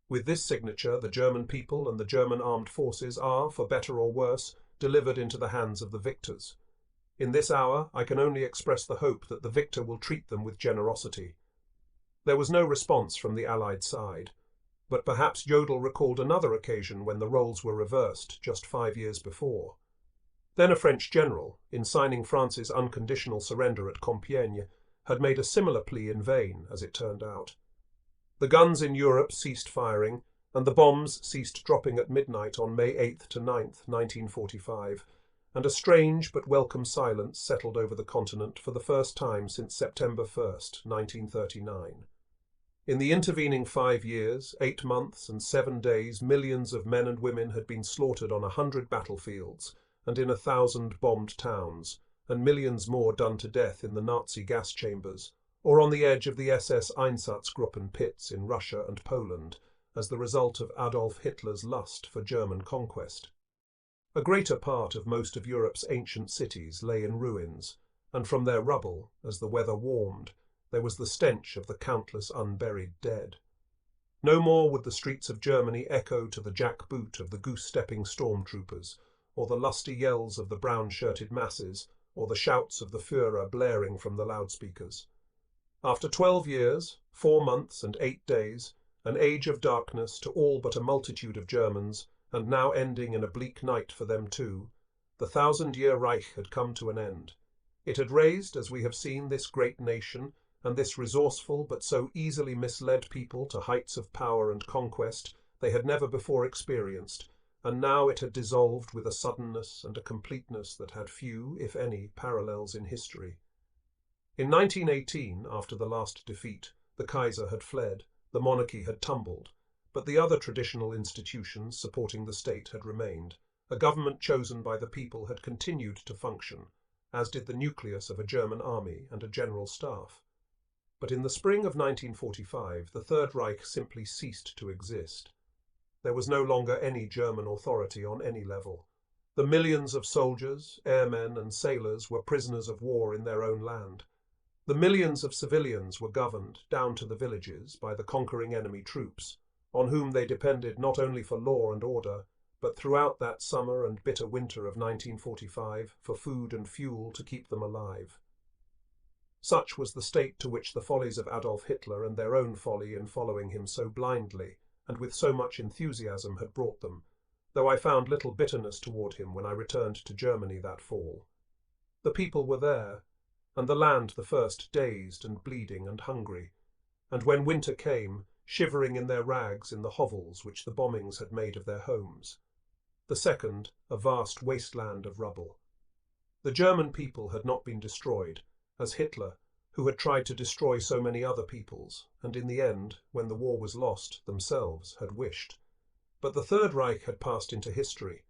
With this signature, the German people and the German armed forces are, for better or worse, delivered into the hands of the victors. In this hour, I can only express the hope that the victor will treat them with generosity. There was no response from the Allied side, but perhaps Jodl recalled another occasion when the roles were reversed just 5 years before. Then a French general, in signing France's unconditional surrender at Compiègne, had made a similar plea in vain, as it turned out. The guns in Europe ceased firing, and the bombs ceased dropping at midnight on May 8th to 9th, 1945, and a strange but welcome silence settled over the continent for the first time since September 1st, 1939. In the intervening 5 years, 8 months and 7 days, millions of men and women had been slaughtered on 100 battlefields and in 1,000 bombed towns, and millions more done to death in the Nazi gas chambers, or on the edge of the SS Einsatzgruppen pits in Russia and Poland, as the result of Adolf Hitler's lust for German conquest. A greater part of most of Europe's ancient cities lay in ruins, and from their rubble, as the weather warmed, there was the stench of the countless unburied dead. No more would the streets of Germany echo to the jackboot of the goose-stepping stormtroopers, or the lusty yells of the brown-shirted masses, or the shouts of the Führer blaring from the loudspeakers. After 12 years, 4 months and 8 days, an age of darkness to all but a multitude of Germans, and now ending in a bleak night for them too, the 1,000-year Reich had come to an end. It had raised, as we have seen, this great nation, and this resourceful but so easily misled people to heights of power and conquest they had never before experienced, and now it had dissolved with a suddenness and a completeness that had few, if any, parallels in history. In 1918, after the last defeat, the Kaiser had fled, the monarchy had tumbled, but the other traditional institutions supporting the state had remained. A government chosen by the people had continued to function, as did the nucleus of a German army and a general staff. But in the spring of 1945, the Third Reich simply ceased to exist. There was no longer any German authority on any level. The millions of soldiers, airmen, and sailors were prisoners of war in their own land. The millions of civilians were governed, down to the villages, by the conquering enemy troops, on whom they depended not only for law and order, but throughout that summer and bitter winter of 1945 for food and fuel to keep them alive. Such was the state to which the follies of Adolf Hitler and their own folly in following him so blindly and with so much enthusiasm had brought them, though I found little bitterness toward him when I returned to Germany that fall. The people were there, and the land the first dazed and bleeding and hungry, and when winter came, shivering in their rags in the hovels which the bombings had made of their homes. The second, a vast wasteland of rubble. The German people had not been destroyed, as Hitler, who had tried to destroy so many other peoples, and in the end, when the war was lost, themselves had wished. But the Third Reich had passed into history,